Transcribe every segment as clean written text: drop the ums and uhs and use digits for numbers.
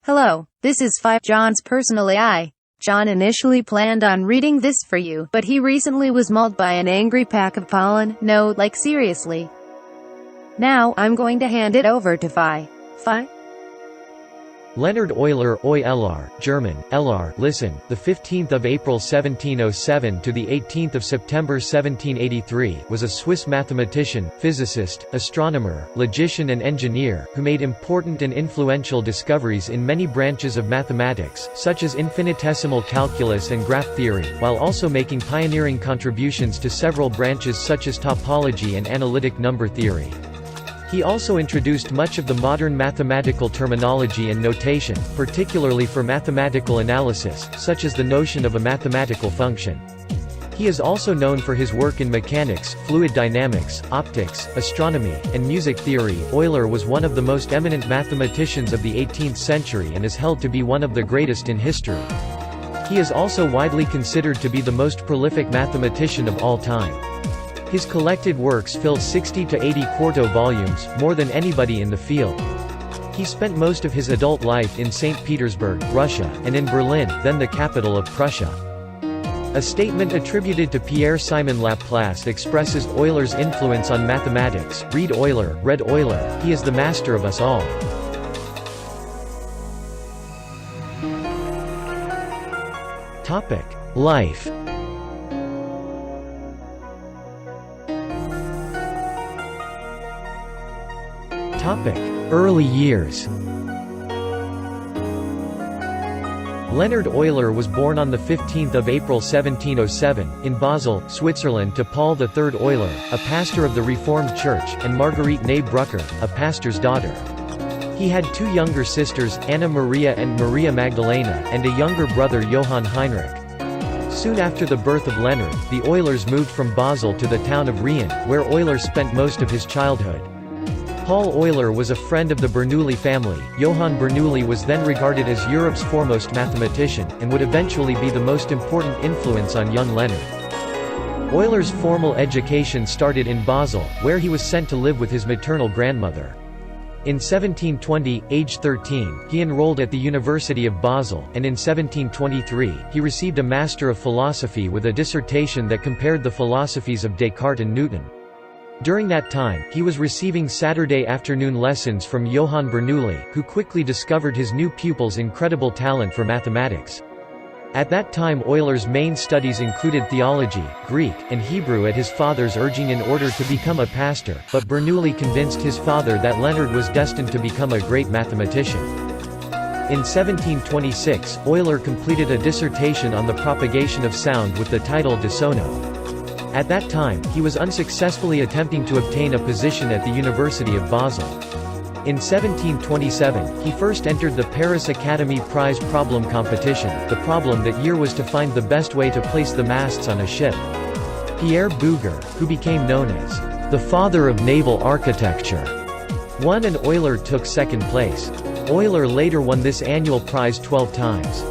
Hello, this is 5 John's personal AI. John initially planned on reading this for you, but he recently was mauled by an angry pack of pollen. No, like seriously. Now, I'm going to hand it over to 5. Leonhard Euler, Euler, German, Eller, listen, the 15th of April 1707 to the 18th of September 1783, was a Swiss mathematician, physicist, astronomer, logician and engineer, who made important and influential discoveries in many branches of mathematics, such as infinitesimal calculus and graph theory, while also making pioneering contributions to several branches such as topology and analytic number theory. He also introduced much of the modern mathematical terminology and notation, particularly for mathematical analysis, such as the notion of a mathematical function. He is also known for his work in mechanics, fluid dynamics, optics, astronomy, and music theory. Euler was one of the most eminent mathematicians of the 18th century and is held to be one of the greatest in history. He is also widely considered to be the most prolific mathematician of all time. His collected works fill 60 to 80 quarto volumes, more than anybody in the field. He spent most of his adult life in St. Petersburg, Russia, and in Berlin, then the capital of Prussia. A statement attributed to Pierre-Simon Laplace expresses Euler's influence on mathematics: read Euler, read Euler, he is the master of us all. Life. Early years. Leonhard Euler was born on 15 April 1707, in Basel, Switzerland to Paul III Euler, a pastor of the Reformed Church, and Marguerite née Brucker, a pastor's daughter. He had two younger sisters, Anna Maria and Maria Magdalena, and a younger brother Johann Heinrich. Soon after the birth of Leonhard, the Eulers moved from Basel to the town of Rien, where Euler spent most of his childhood. Paul Euler was a friend of the Bernoulli family. Johann Bernoulli was then regarded as Europe's foremost mathematician, and would eventually be the most important influence on young Leonhard. Euler's formal education started in Basel, where he was sent to live with his maternal grandmother. In 1720, age 13, he enrolled at the University of Basel, and in 1723, he received a Master of Philosophy with a dissertation that compared the philosophies of Descartes and Newton. During that time, he was receiving Saturday afternoon lessons from Johann Bernoulli, who quickly discovered his new pupil's incredible talent for mathematics. At that time Euler's main studies included theology, Greek, and Hebrew at his father's urging in order to become a pastor, but Bernoulli convinced his father that Leonhard was destined to become a great mathematician. In 1726, Euler completed a dissertation on the propagation of sound with the title De Sono. At that time, he was unsuccessfully attempting to obtain a position at the University of Basel. In 1727, he first entered the Paris Academy Prize problem competition. The problem that year was to find the best way to place the masts on a ship. Pierre Bouguer, who became known as the father of naval architecture, won and Euler took second place. Euler later won this annual prize 12 times.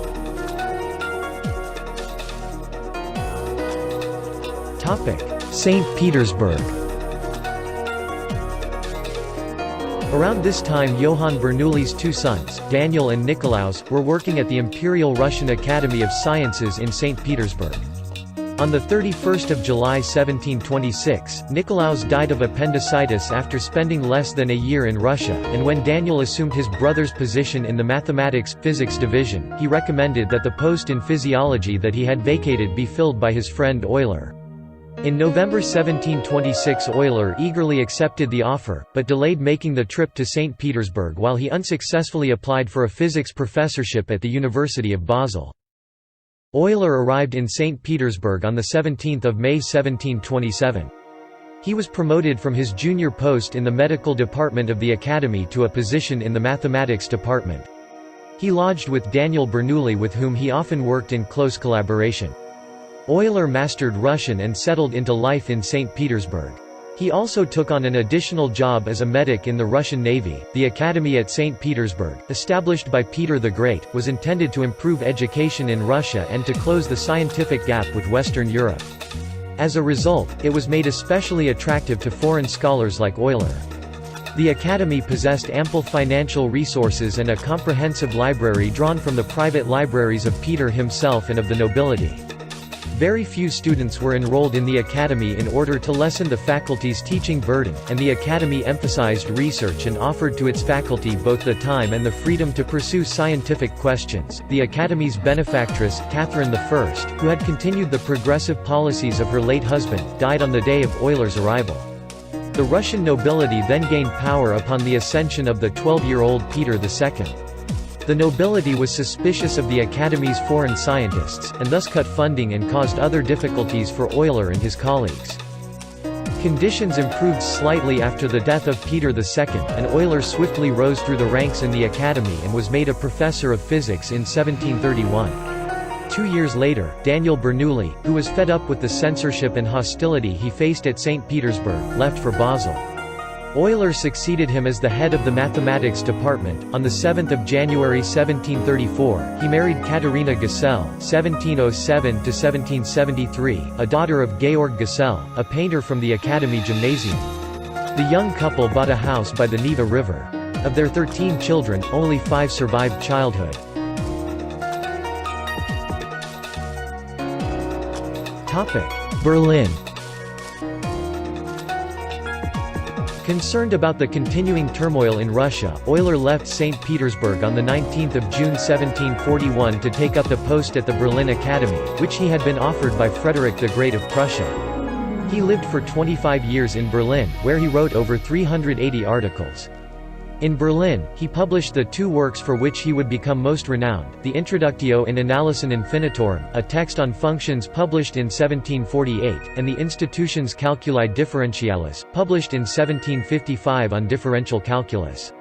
St. Petersburg. Around this time Johann Bernoulli's two sons, Daniel and Nicolaus, were working at the Imperial Russian Academy of Sciences in St. Petersburg. On 31 July 1726, Nicolaus died of appendicitis after spending less than a year in Russia, and when Daniel assumed his brother's position in the mathematics-physics division, he recommended that the post in physiology that he had vacated be filled by his friend Euler. In November 1726 Euler eagerly accepted the offer, but delayed making the trip to St. Petersburg while he unsuccessfully applied for a physics professorship at the University of Basel. Euler arrived in St. Petersburg on 17 May 1727. He was promoted from his junior post in the medical department of the academy to a position in the mathematics department. He lodged with Daniel Bernoulli, with whom he often worked in close collaboration. Euler mastered Russian and settled into life in St. Petersburg. He also took on an additional job as a medic in the Russian Navy. The academy at St. Petersburg, established by Peter the Great, was intended to improve education in Russia and to close the scientific gap with Western Europe. As a result, it was made especially attractive to foreign scholars like Euler. The Academy possessed ample financial resources and a comprehensive library drawn from the private libraries of Peter himself and of the nobility. Very few students were enrolled in the Academy in order to lessen the faculty's teaching burden, and the Academy emphasized research and offered to its faculty both the time and the freedom to pursue scientific questions. The Academy's benefactress, Catherine I, who had continued the progressive policies of her late husband, died on the day of Euler's arrival. The Russian nobility then gained power upon the ascension of the 12-year-old Peter II. The nobility was suspicious of the Academy's foreign scientists, and thus cut funding and caused other difficulties for Euler and his colleagues. Conditions improved slightly after the death of Peter II, and Euler swiftly rose through the ranks in the Academy and was made a professor of physics in 1731. 2 years later, Daniel Bernoulli, who was fed up with the censorship and hostility he faced at St. Petersburg, left for Basel. Euler succeeded him as the head of the mathematics department. On 7 January 1734, he married Katharina Gesell (1707–1773), a daughter of Georg Gesell, a painter from the Academy Gymnasium. The young couple bought a house by the Neva River. Of their 13 children, only 5 survived childhood. Berlin. Concerned about the continuing turmoil in Russia, Euler left St. Petersburg on 19 June 1741 to take up the post at the Berlin Academy, which he had been offered by Frederick the Great of Prussia. He lived for 25 years in Berlin, where he wrote over 380 articles. In Berlin, he published the 2 works for which he would become most renowned, the Introductio in Analysis Infinitorum, a text on functions published in 1748, and the Institutiones Calculi Differentialis, published in 1755 on differential calculus.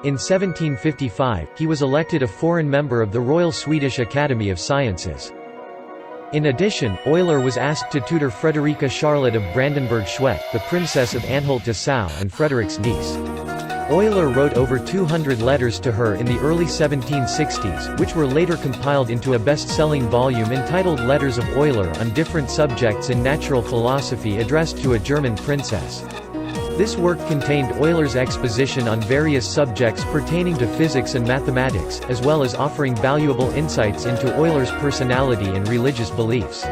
In 1755, he was elected a foreign member of the Royal Swedish Academy of Sciences. In addition, Euler was asked to tutor Friederike Charlotte of Brandenburg-Schwedt, the Princess of Anhalt-Dessau and Frederick's niece. Euler wrote over 200 letters to her in the early 1760s, which were later compiled into a best-selling volume entitled Letters of Euler on different subjects in natural philosophy addressed to a German princess. This work contained Euler's exposition on various subjects pertaining to physics and mathematics, as well as offering valuable insights into Euler's personality and religious beliefs.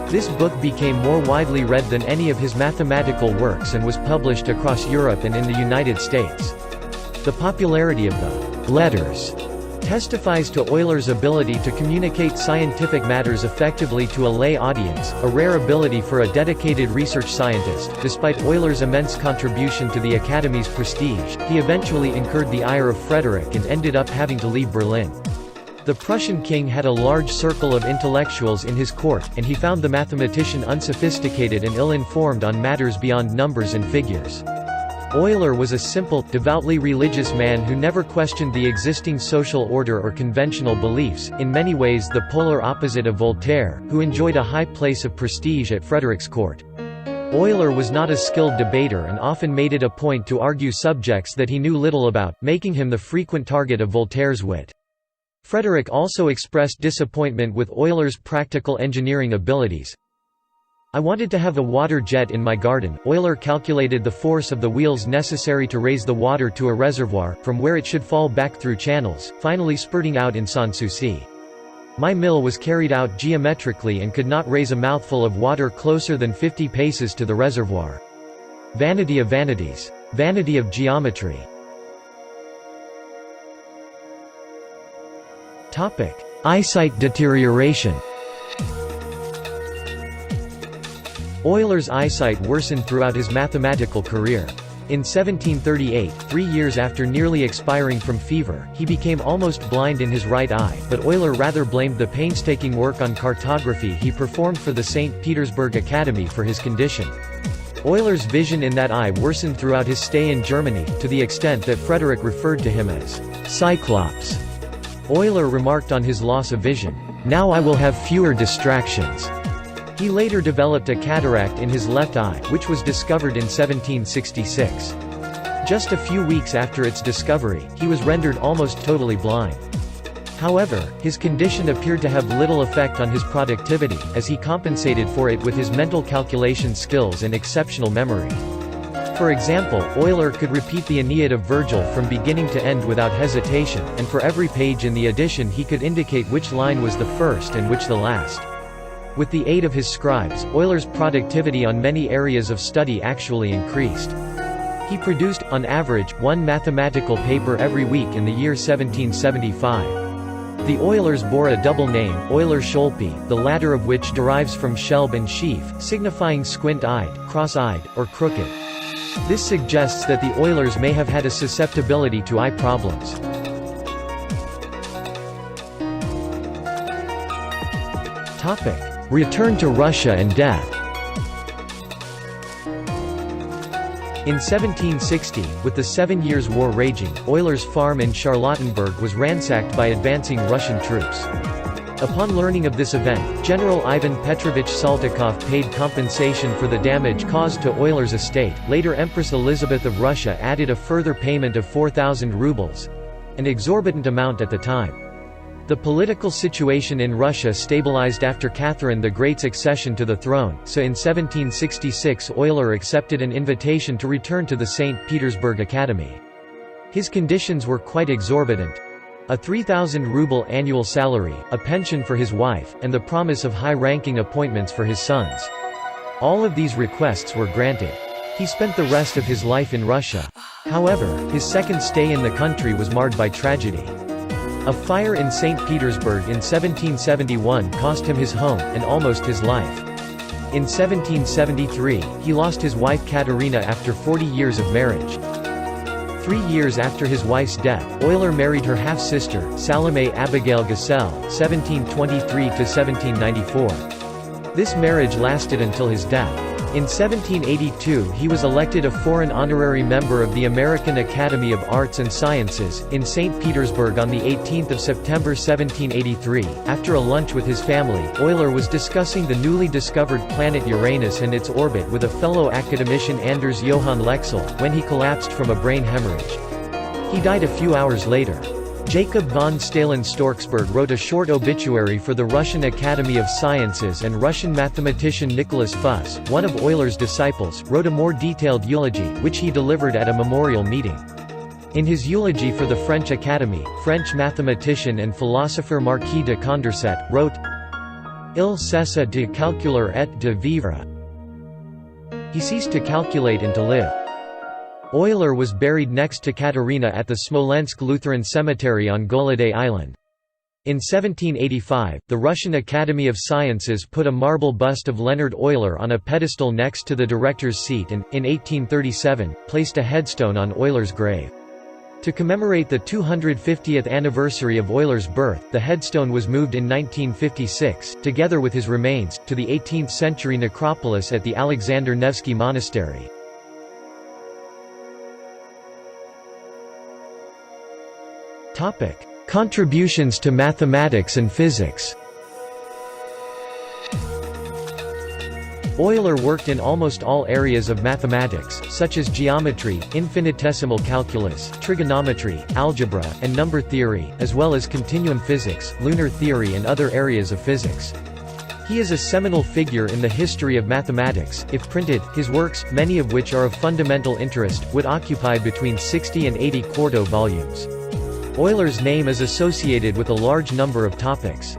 This book became more widely read than any of his mathematical works and was published across Europe and in the United States. The popularity of the «letters» testifies to Euler's ability to communicate scientific matters effectively to a lay audience, a rare ability for a dedicated research scientist. Despite Euler's immense contribution to the Academy's prestige, he eventually incurred the ire of Frederick and ended up having to leave Berlin. The Prussian king had a large circle of intellectuals in his court, and he found the mathematician unsophisticated and ill-informed on matters beyond numbers and figures. Euler was a simple, devoutly religious man who never questioned the existing social order or conventional beliefs, in many ways the polar opposite of Voltaire, who enjoyed a high place of prestige at Frederick's court. Euler was not a skilled debater and often made it a point to argue subjects that he knew little about, making him the frequent target of Voltaire's wit. Frederick also expressed disappointment with Euler's practical engineering abilities. I wanted to have a water jet in my garden. Euler calculated the force of the wheels necessary to raise the water to a reservoir, from where it should fall back through channels, finally spurting out in Sans Souci. My mill was carried out geometrically and could not raise a mouthful of water closer than 50 paces to the reservoir. Vanity of vanities. Vanity of geometry. Eyesight deterioration. Euler's eyesight worsened throughout his mathematical career. In 1738, 3 years after nearly expiring from fever, he became almost blind in his right eye, but Euler rather blamed the painstaking work on cartography he performed for the St. Petersburg Academy for his condition. Euler's vision in that eye worsened throughout his stay in Germany, to the extent that Frederick referred to him as Cyclops. Euler remarked on his loss of vision, "Now I will have fewer distractions." He later developed a cataract in his left eye, which was discovered in 1766. Just a few weeks after its discovery, he was rendered almost totally blind. However, his condition appeared to have little effect on his productivity, as he compensated for it with his mental calculation skills and exceptional memory. For example, Euler could repeat the Aeneid of Virgil from beginning to end without hesitation, and for every page in the edition he could indicate which line was the first and which the last. With the aid of his scribes, Euler's productivity on many areas of study actually increased. He produced, on average, one mathematical paper every week in the year 1775. The Eulers bore a double name, Euler-Schulpe, the latter of which derives from Schelb and Schief, signifying squint-eyed, cross-eyed, or crooked. This suggests that the Eulers may have had a susceptibility to eye problems. Return to Russia and death. In 1760, with the 7 Years' War raging, Euler's farm in Charlottenburg was ransacked by advancing Russian troops. Upon learning of this event, General Ivan Petrovich Saltykov paid compensation for the damage caused to Euler's estate. Later Empress Elizabeth of Russia added a further payment of 4,000 rubles, an exorbitant amount at the time. The political situation in Russia stabilized after Catherine the Great's accession to the throne, so in 1766 Euler accepted an invitation to return to the St. Petersburg Academy. His conditions were quite exorbitant: a 3,000 ruble annual salary, a pension for his wife, and the promise of high-ranking appointments for his sons. All of these requests were granted. He spent the rest of his life in Russia. However, his second stay in the country was marred by tragedy. A fire in St. Petersburg in 1771 cost him his home, and almost his life. In 1773, he lost his wife Katerina after 40 years of marriage. 3 years after his wife's death, Euler married her half-sister, Salome Abigail Gesell, 1723–1794. This marriage lasted until his death. In 1782 he was elected a foreign honorary member of the American Academy of Arts and Sciences, in St. Petersburg on 18 September 1783. After a lunch with his family, Euler was discussing the newly discovered planet Uranus and its orbit with a fellow academician Anders Johann Lexell, when he collapsed from a brain hemorrhage. He died a few hours later. Jacob von Stahlen-Storksberg wrote a short obituary for the Russian Academy of Sciences, and Russian mathematician Nicholas Fuss, one of Euler's disciples, wrote a more detailed eulogy, which he delivered at a memorial meeting. In his eulogy for the French Academy, French mathematician and philosopher Marquis de Condorcet, wrote, Il cessa de calculer et de vivre. He ceased to calculate and to live. Euler was buried next to Katerina at the Smolensk Lutheran Cemetery on Goloday Island. In 1785, the Russian Academy of Sciences put a marble bust of Leonhard Euler on a pedestal next to the director's seat and, in 1837, placed a headstone on Euler's grave. To commemorate the 250th anniversary of Euler's birth, the headstone was moved in 1956, together with his remains, to the 18th-century necropolis at the Alexander Nevsky Monastery. Contributions to mathematics and physics. Euler worked in almost all areas of mathematics, such as geometry, infinitesimal calculus, trigonometry, algebra, and number theory, as well as continuum physics, lunar theory and other areas of physics. He is a seminal figure in the history of mathematics. If printed, his works, many of which are of fundamental interest, would occupy between 60 and 80 quarto volumes. Euler's name is associated with a large number of topics.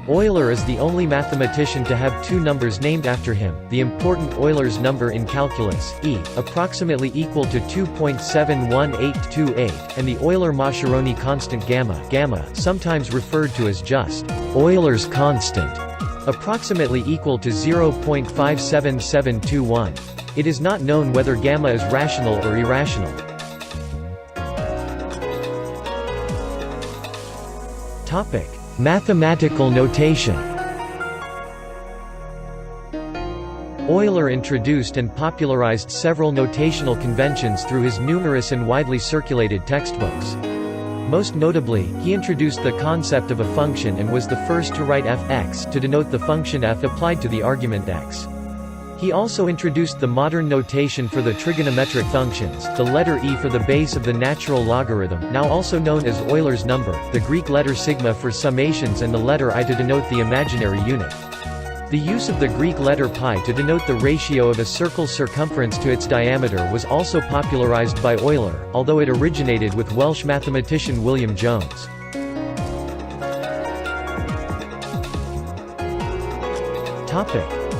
Euler is the only mathematician to have two numbers named after him, the important Euler's number in calculus, E, approximately equal to 2.71828, and the Euler-Machiaroni constant gamma, sometimes referred to as just Euler's constant, approximately equal to 0.57721. It is not known whether gamma is rational or irrational. Mathematical notation. Euler introduced and popularized several notational conventions through his numerous and widely circulated textbooks. Most notably, he introduced the concept of a function and was the first to write f(x) to denote the function f applied to the argument x. He also introduced the modern notation for the trigonometric functions, the letter e for the base of the natural logarithm, now also known as Euler's number, the Greek letter sigma for summations, and the letter I to denote the imaginary unit. The use of the Greek letter pi to denote the ratio of a circle's circumference to its diameter was also popularized by Euler, although it originated with Welsh mathematician William Jones.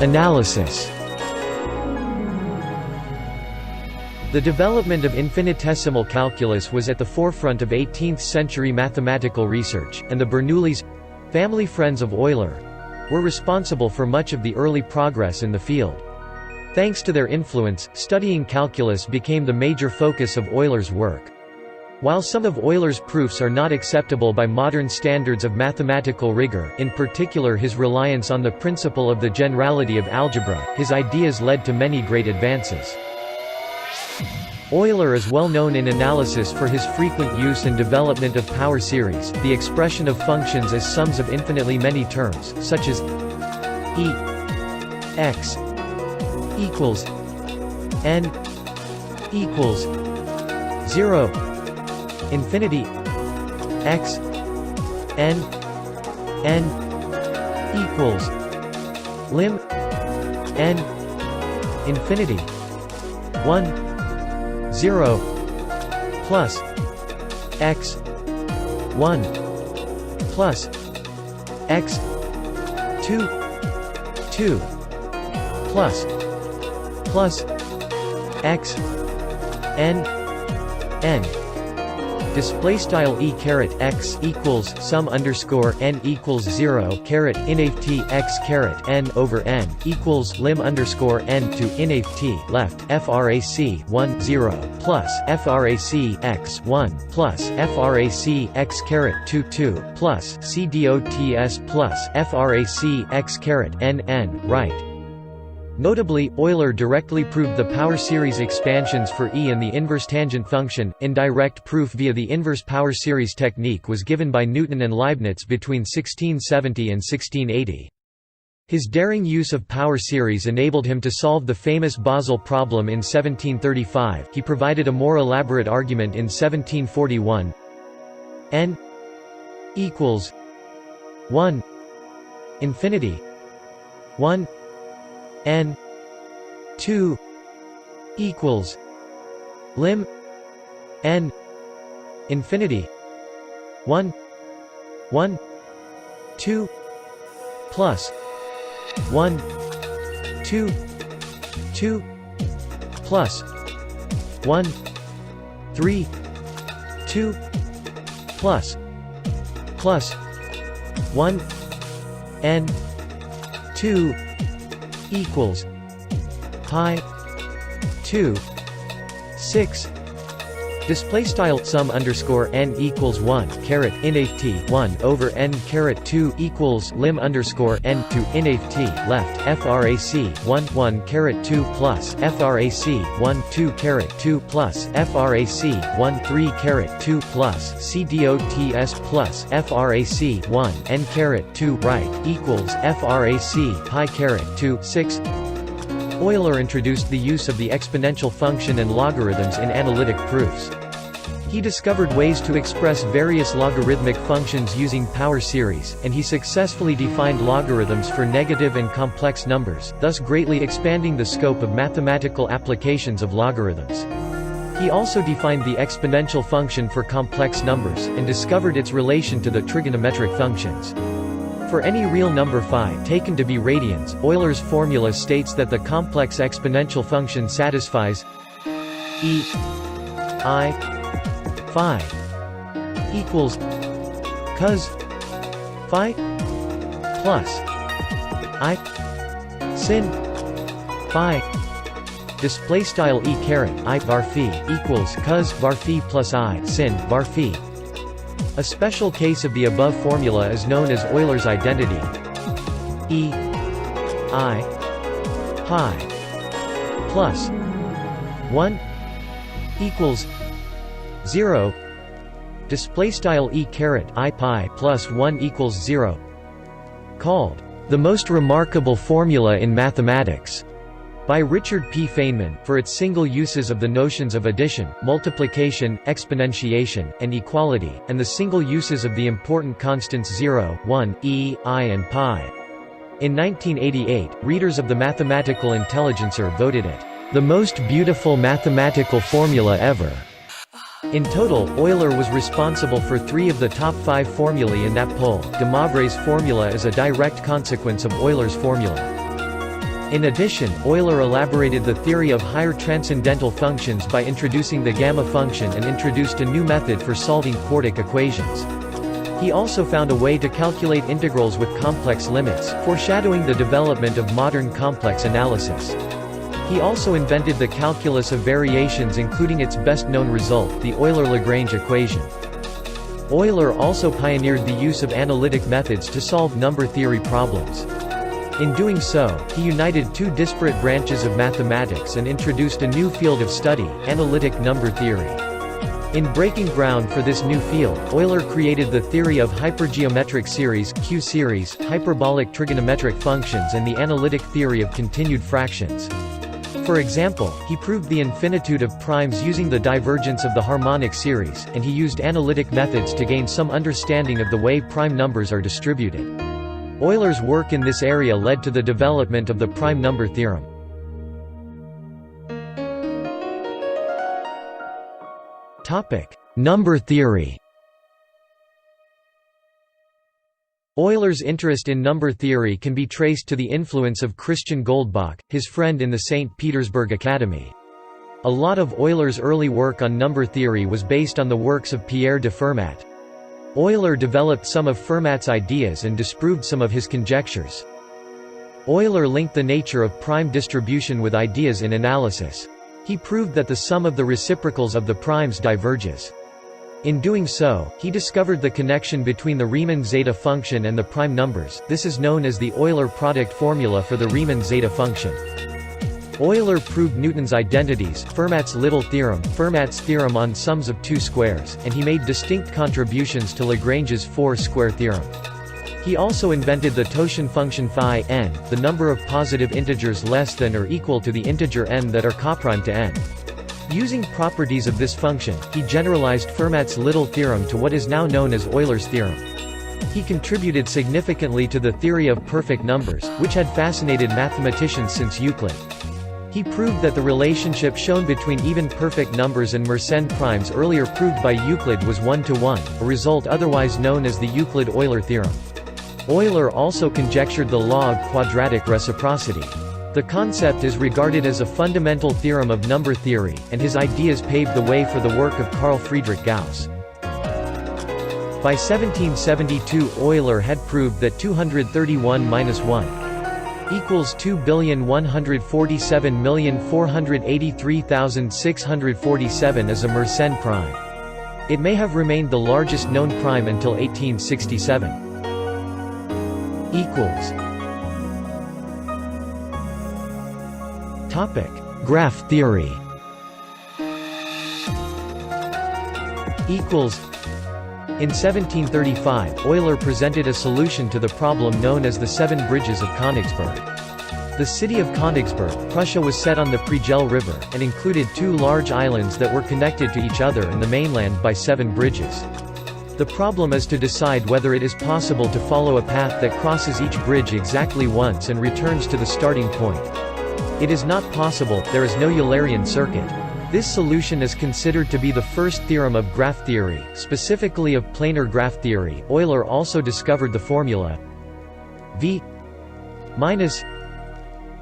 Analysis. The development of infinitesimal calculus was at the forefront of 18th-century mathematical research, and the Bernoullis—family friends of Euler—were responsible for much of the early progress in the field. Thanks to their influence, studying calculus became the major focus of Euler's work. While some of Euler's proofs are not acceptable by modern standards of mathematical rigor, in particular his reliance on the principle of the generality of algebra, his ideas led to many great advances. Euler is well known in analysis for his frequent use and development of power series, the expression of functions as sums of infinitely many terms, such as e x equals n equals 0 infinity x n equals lim n infinity 1 0 plus x 1 plus x 2 plus x n display style e caret x equals sum underscore n equals 0 caret inft x caret n over n equals lim underscore n to inft left frac 1 0 plus frac x 1 plus frac x caret 2 plus c dots plus frac x caret n right. Notably, Euler directly proved the power series expansions for E and the inverse tangent function. Indirect proof via the inverse power series technique was given by Newton and Leibniz between 1670 and 1680. His daring use of power series enabled him to solve the famous Basel problem in 1735. He provided a more elaborate argument in 1741. N equals 1 infinity 1 n 2 equals lim n infinity 1 1 2 plus 1 2 2 plus 1 3 2 plus 1 n 2 equals pi 2 6 display style sum underscore n equals 1 caret inft 1 over n caret 2 equals lim underscore n to inft left frac 1 1 caret 2 plus frac 1 2 caret 2 plus frac 1 3 caret 2 plus c dots plus frac 1 n caret 2 right equals frac pi caret 2 6. Euler introduced the use of the exponential function and logarithms in analytic proofs. He discovered ways to express various logarithmic functions using power series, and he successfully defined logarithms for negative and complex numbers, thus greatly expanding the scope of mathematical applications of logarithms. He also defined the exponential function for complex numbers, and discovered its relation to the trigonometric functions. For any real number phi taken to be radians, Euler's formula states that the complex exponential function satisfies e I phi equals cos phi plus I sin phi. Display style e caret I var phi equals cos var phi plus I sin var phi. A special case of the above formula is known as Euler's identity. E I pi plus 1 equals 0. Display style e caret I pi plus 1 equals 0. Called the most remarkable formula in mathematics by Richard P. Feynman, for its single uses of the notions of addition, multiplication, exponentiation, and equality, and the single uses of the important constants 0, 1, e, I and pi. In 1988, readers of the Mathematical Intelligencer voted it the most beautiful mathematical formula ever. In total, Euler was responsible for 3 of the top 5 formulae in that poll. De Moivre's formula is a direct consequence of Euler's formula. In addition, Euler elaborated the theory of higher transcendental functions by introducing the gamma function and introduced a new method for solving quartic equations. He also found a way to calculate integrals with complex limits, foreshadowing the development of modern complex analysis. He also invented the calculus of variations, including its best-known result, the Euler-Lagrange equation. Euler also pioneered the use of analytic methods to solve number theory problems. In doing so, he united 2 disparate branches of mathematics and introduced a new field of study, analytic number theory. In breaking ground for this new field, Euler created the theory of hypergeometric series, Q-series, hyperbolic trigonometric functions, and the analytic theory of continued fractions. For example, he proved the infinitude of primes using the divergence of the harmonic series, and he used analytic methods to gain some understanding of the way prime numbers are distributed. Euler's work in this area led to the development of the prime number theorem. Number theory. Euler's interest in number theory can be traced to the influence of Christian Goldbach, his friend in the St. Petersburg Academy. A lot of Euler's early work on number theory was based on the works of Pierre de Fermat. Euler developed some of Fermat's ideas and disproved some of his conjectures. Euler linked the nature of prime distribution with ideas in analysis. He proved that the sum of the reciprocals of the primes diverges. In doing so, he discovered the connection between the Riemann zeta function and the prime numbers. This is known as the Euler product formula for the Riemann zeta function. Euler proved Newton's identities, Fermat's little theorem, Fermat's theorem on sums of 2 squares, and he made distinct contributions to Lagrange's 4-square theorem. He also invented the totient function phi n, the number of positive integers less than or equal to the integer n that are coprime to n. Using properties of this function, he generalized Fermat's little theorem to what is now known as Euler's theorem. He contributed significantly to the theory of perfect numbers, which had fascinated mathematicians since Euclid. He proved that the relationship shown between even perfect numbers and Mersenne primes earlier proved by Euclid was 1-to-1, a result otherwise known as the Euclid-Euler theorem. Euler also conjectured the law of quadratic reciprocity. The concept is regarded as a fundamental theorem of number theory, and his ideas paved the way for the work of Carl Friedrich Gauss. By 1772, Euler had proved that 231 minus 1 equals 2,147,483,647 is a Mersenne prime. It may have remained the largest known prime until 1867. Graph theory. In 1735, Euler presented a solution to the problem known as the 7 bridges of Königsberg. The city of Königsberg, Prussia, was set on the Pregel River, and included 2 large islands that were connected to each other and the mainland by 7 bridges. The problem is to decide whether it is possible to follow a path that crosses each bridge exactly once and returns to the starting point. It is not possible, there is no Eulerian circuit. This solution is considered to be the first theorem of graph theory, specifically of planar graph theory. Euler also discovered the formula V minus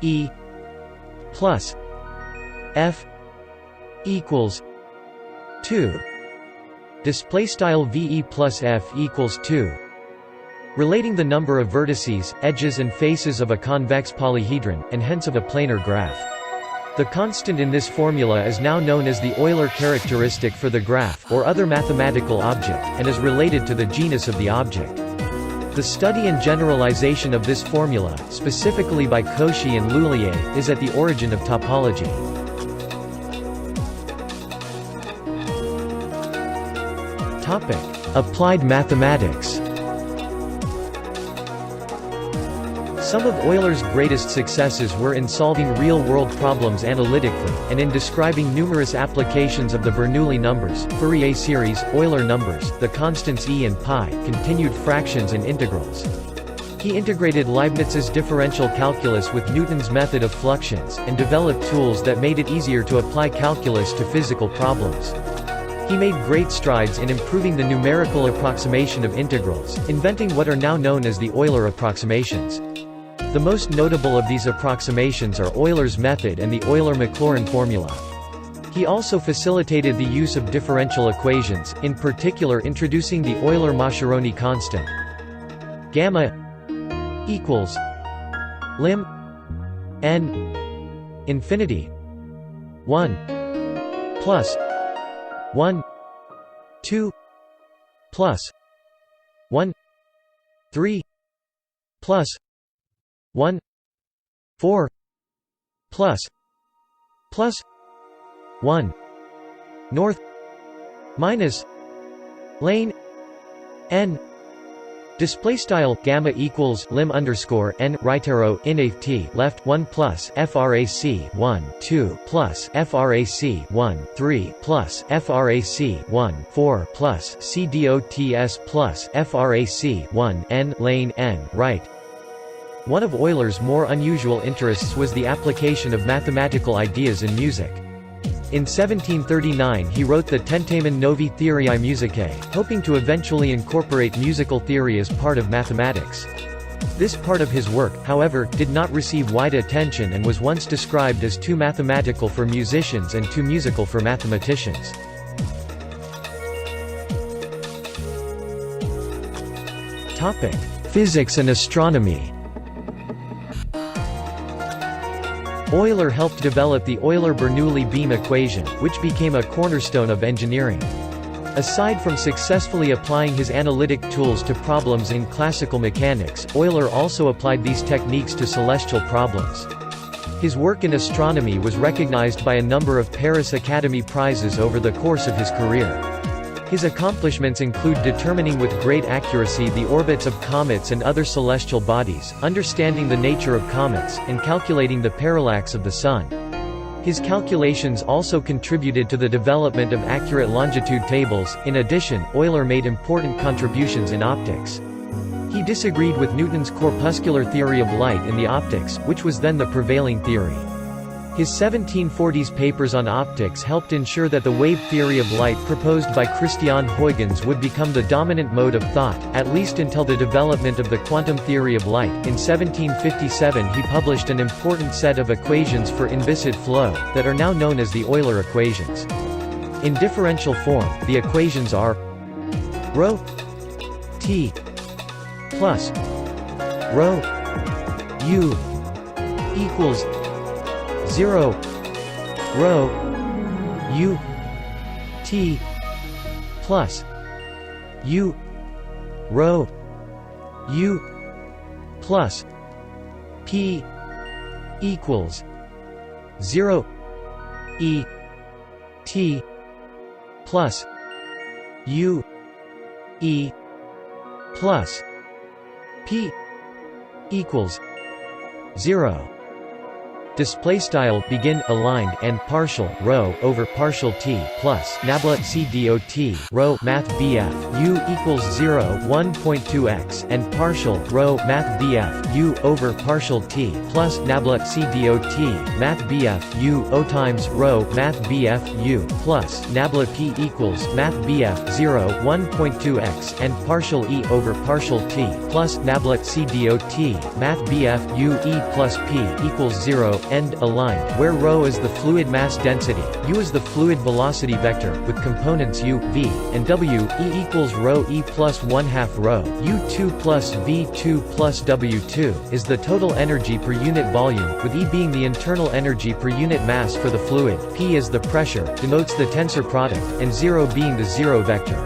E plus F equals 2. Display style VE plus F equals 2. Relating the number of vertices, edges and faces of a convex polyhedron, and hence of a planar graph. The constant in this formula is now known as the Euler characteristic for the graph, or other mathematical object, and is related to the genus of the object. The study and generalization of this formula, specifically by Cauchy and Lullier, is at the origin of topology. Applied mathematics. Some of Euler's greatest successes were in solving real-world problems analytically, and in describing numerous applications of the Bernoulli numbers, Fourier series, Euler numbers, the constants E and π, continued fractions and integrals. He integrated Leibniz's differential calculus with Newton's method of fluxions, and developed tools that made it easier to apply calculus to physical problems. He made great strides in improving the numerical approximation of integrals, inventing what are now known as the Euler approximations. The most notable of these approximations are Euler's method and the Euler-Maclaurin formula. He also facilitated the use of differential equations, in particular introducing the Euler-Machiaroni constant. Gamma equals lim n infinity 1 plus 1 2 plus 1 3 plus 1 4 plus 1 north minus lane n. Display style gamma equals lim underscore n right arrow in t left 1 plus frac 1 2 plus frac 1 3 plus frac 1 4 plus c dots plus frac 1 n lane n right. One of Euler's more unusual interests was the application of mathematical ideas in music. In 1739 he wrote the Tentamen Novi Theoriae Musicae, hoping to eventually incorporate musical theory as part of mathematics. This part of his work, however, did not receive wide attention and was once described as too mathematical for musicians and too musical for mathematicians. Physics and astronomy. Euler helped develop the Euler-Bernoulli beam equation, which became a cornerstone of engineering. Aside from successfully applying his analytic tools to problems in classical mechanics, Euler also applied these techniques to celestial problems. His work in astronomy was recognized by a number of Paris Academy Prizes over the course of his career. His accomplishments include determining with great accuracy the orbits of comets and other celestial bodies, understanding the nature of comets, and calculating the parallax of the Sun. His calculations also contributed to the development of accurate longitude tables. In addition, Euler made important contributions in optics. He disagreed with Newton's corpuscular theory of light in the optics, which was then the prevailing theory. His 1740s papers on optics helped ensure that the wave theory of light proposed by Christian Huygens would become the dominant mode of thought, at least until the development of the quantum theory of light. In 1757 he published an important set of equations for inviscid flow, that are now known as the Euler Equations. In differential form, the equations are ρ t plus ρ u equals 0 ρ u t plus u ρ u plus p equals 0 e t plus u e plus p equals 0. Display style begin aligned and partial rho over partial t plus nabla c dot rho math bf u equals 0 1.2x and partial rho math bf u over partial t plus nabla c dot math bf u o times rho math bf u plus nabla p equals math bf 0 1.2x and partial e over partial t plus nabla c dot math bf u e plus p equals 0. End aligned, where ρ is the fluid mass density, u is the fluid velocity vector, with components u, v, and w. E equals ρ e plus 1/2 ρ, u2 plus v2 plus w2, is the total energy per unit volume, with E being the internal energy per unit mass for the fluid, p is the pressure, denotes the tensor product, and 0 being the zero vector.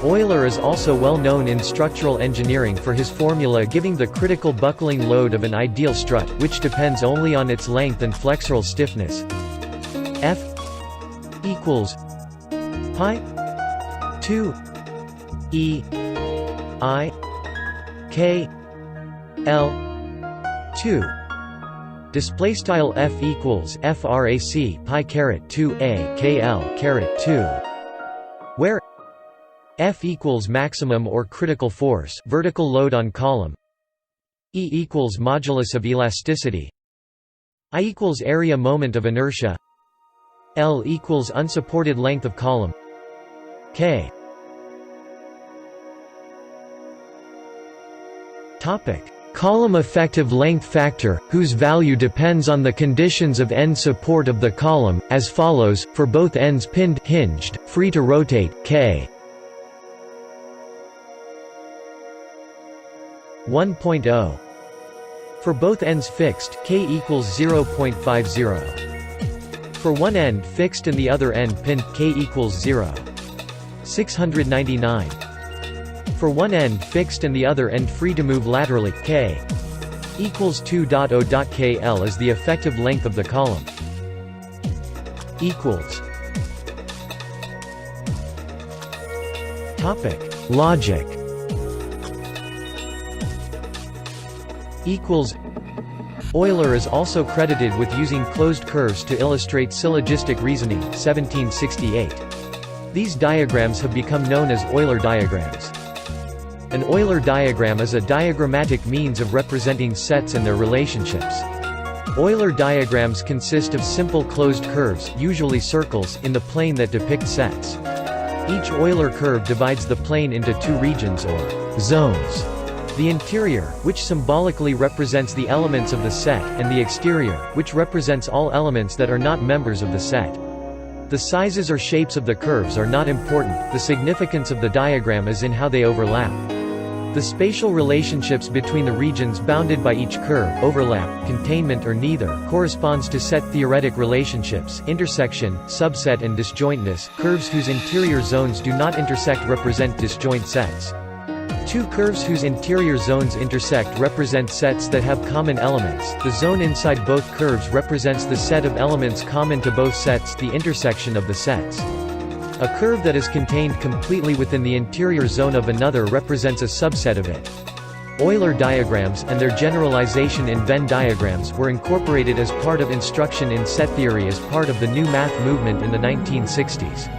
Euler is also well known in structural engineering for his formula giving the critical buckling load of an ideal strut, which depends only on its length and flexural stiffness. F equals pi 2 e I k l 2. Display style F equals frac pi caret 2 a k l caret 2, where F equals maximum or critical force, vertical load on column. E equals modulus of elasticity. I equals area moment of inertia. L equals unsupported length of column. K. Column effective length factor, whose value depends on the conditions of end support of the column, as follows: for both ends pinned, hinged, free to rotate, K 1.0. For both ends fixed, K equals 0.50. For one end fixed and the other end pinned, K equals 0. 699. For one end fixed and the other end free to move laterally, K equals 2.0.kl is the effective length of the column. Equals. Logic. Equals. Euler is also credited with using closed curves to illustrate syllogistic reasoning, 1768. These diagrams have become known as Euler diagrams. An Euler diagram is a diagrammatic means of representing sets and their relationships. Euler diagrams consist of simple closed curves, usually circles, in the plane that depict sets. Each Euler curve divides the plane into two regions or zones. The interior, which symbolically represents the elements of the set, and the exterior, which represents all elements that are not members of the set. The sizes or shapes of the curves are not important, the significance of the diagram is in how they overlap. The spatial relationships between the regions bounded by each curve, overlap, containment or neither, corresponds to set-theoretic relationships, intersection, subset and disjointness. Curves whose interior zones do not intersect represent disjoint sets. Two curves whose interior zones intersect represent sets that have common elements. The zone inside both curves represents the set of elements common to both sets, the intersection of the sets. A curve that is contained completely within the interior zone of another represents a subset of it. Euler diagrams, and their generalization in Venn diagrams, were incorporated as part of instruction in set theory as part of the new math movement in the 1960s.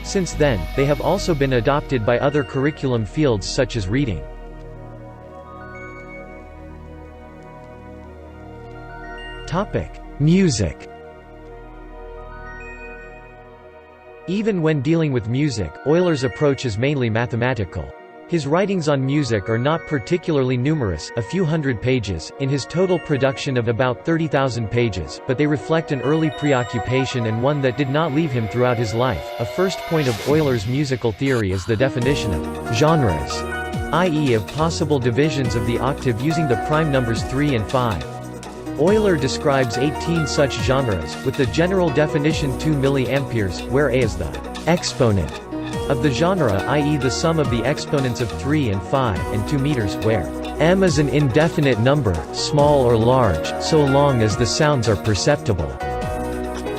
Since then, they have also been adopted by other curriculum fields such as reading. Music. Even when dealing with music, Euler's approach is mainly mathematical. His writings on music are not particularly numerous, a few hundred pages, in his total production of about 30,000 pages, but they reflect an early preoccupation and one that did not leave him throughout his life. A first point of Euler's musical theory is the definition of genres, i.e. of possible divisions of the octave using the prime numbers 3 and 5. Euler describes 18 such genres, with the general definition 2 milliamperes, where A is the exponent of the genre, i.e. the sum of the exponents of 3 and 5, and 2 meters, where m is an indefinite number, small or large, so long as the sounds are perceptible,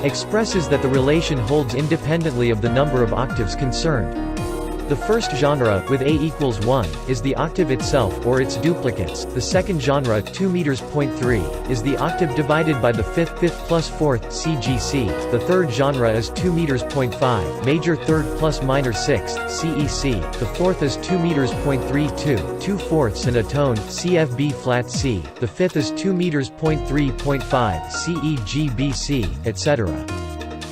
expresses that the relation holds independently of the number of octaves concerned. The first genre, with A equals 1, is the octave itself or its duplicates. The second genre, 2 meters.3, is the octave divided by the fifth plus fourth, CGC. The third genre is 2 meters.5, major third plus minor sixth, CEC. The fourth is 2 meters.32, 2/4 and a tone, CFB flat C. The fifth is 2 meters.3.5, CEGBC, etc.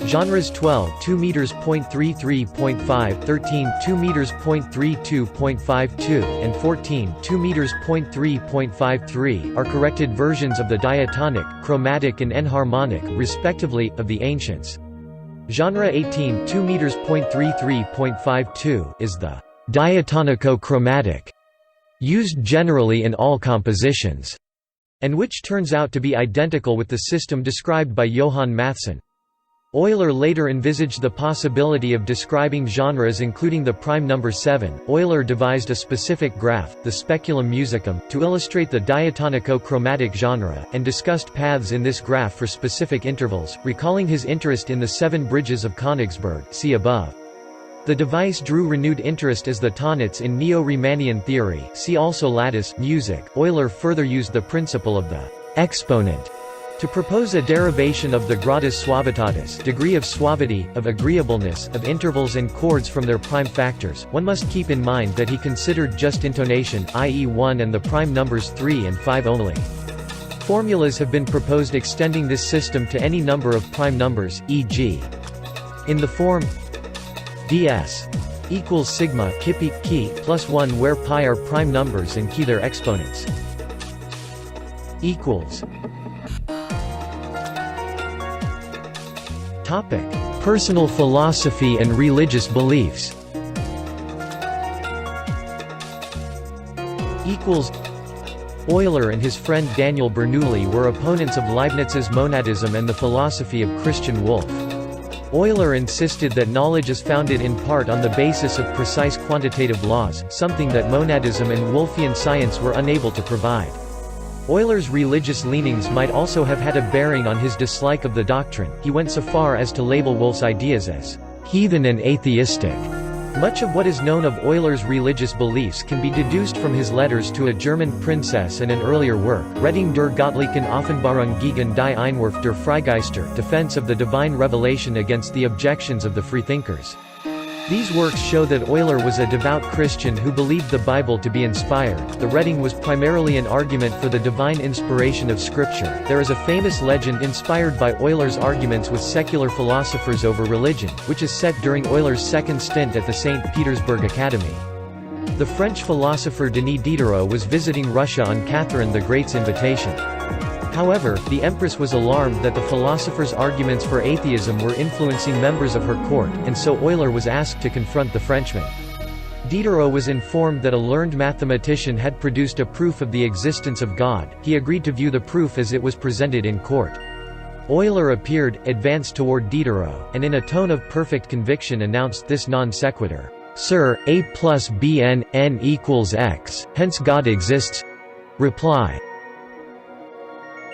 Genres 12 2 meters.33.5, 13 2 meters.32.52, and 14 2 meters.3.53 are corrected versions of the diatonic, chromatic and enharmonic, respectively, of the ancients. Genre 18 2 meters.33.52 is the diatonico-chromatic, used generally in all compositions, and which turns out to be identical with the system described by Johann Mattheson. Euler later envisaged the possibility of describing genres including the prime number 7. Euler devised a specific graph, the speculum musicum, to illustrate the diatonico-chromatic genre, and discussed paths in this graph for specific intervals, recalling his interest in the 7 bridges of Königsberg, see above. The device drew renewed interest as the tonnets in Neo-Riemannian theory, see also lattice music. Euler further used the principle of the exponent To propose a derivation of the gradus suavitatis, degree of suavity, of agreeableness, of intervals and chords from their prime factors, one must keep in mind that he considered just intonation, i.e. 1 and the prime numbers 3 and 5 only. Formulas have been proposed extending this system to any number of prime numbers, e.g. in the form ds equals sigma kippi key plus 1 where pi are prime numbers and key their exponents equals. Topic: Personal philosophy and religious beliefs. Equals. Euler and his friend Daniel Bernoulli were opponents of Leibniz's monadism and the philosophy of Christian Wolff. Euler insisted that knowledge is founded in part on the basis of precise quantitative laws, something that monadism and Wolffian science were unable to provide. Euler's religious leanings might also have had a bearing on his dislike of the doctrine. He went so far as to label Wolff's ideas as heathen and atheistic. Much of what is known of Euler's religious beliefs can be deduced from his letters to a German princess and an earlier work, Rettung der göttlichen Offenbarung gegen die Einwurf der Freigeister, Defense of the Divine Revelation against the objections of the freethinkers. These works show that Euler was a devout Christian who believed the Bible to be inspired. The Rettung was primarily an argument for the divine inspiration of Scripture. There is a famous legend inspired by Euler's arguments with secular philosophers over religion, which is set during Euler's second stint at the St. Petersburg Academy. The French philosopher Denis Diderot was visiting Russia on Catherine the Great's invitation. However, the Empress was alarmed that the philosopher's arguments for atheism were influencing members of her court, and so Euler was asked to confront the Frenchman. Diderot was informed that a learned mathematician had produced a proof of the existence of God. He agreed to view the proof as it was presented in court. Euler appeared, advanced toward Diderot, and in a tone of perfect conviction announced this non sequitur: "Sir, a plus b n equals x, hence God exists." Reply.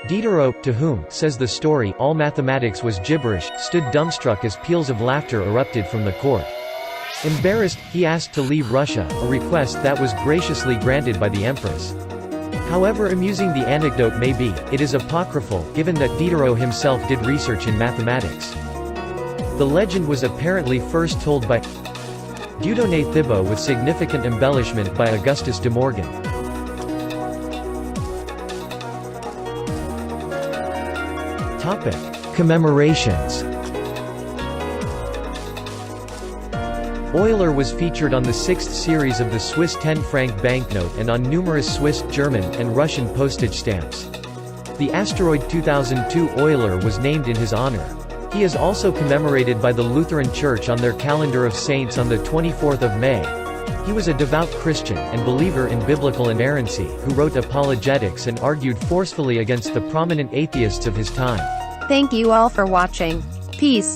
Diderot, to whom, says the story, all mathematics was gibberish, stood dumbstruck as peals of laughter erupted from the court. Embarrassed, he asked to leave Russia, a request that was graciously granted by the Empress. However amusing the anecdote may be, it is apocryphal, given that Diderot himself did research in mathematics. The legend was apparently first told by Dieudonné Thibault with significant embellishment by Augustus de Morgan. Commemorations. Euler was featured on the 6th series of the Swiss 10-franc banknote and on numerous Swiss, German, and Russian postage stamps. The asteroid 2002 Euler was named in his honor. He is also commemorated by the Lutheran Church on their calendar of saints on the 24th of May. He was a devout Christian, and believer in biblical inerrancy, who wrote apologetics and argued forcefully against the prominent atheists of his time. Thank you all for watching. Peace.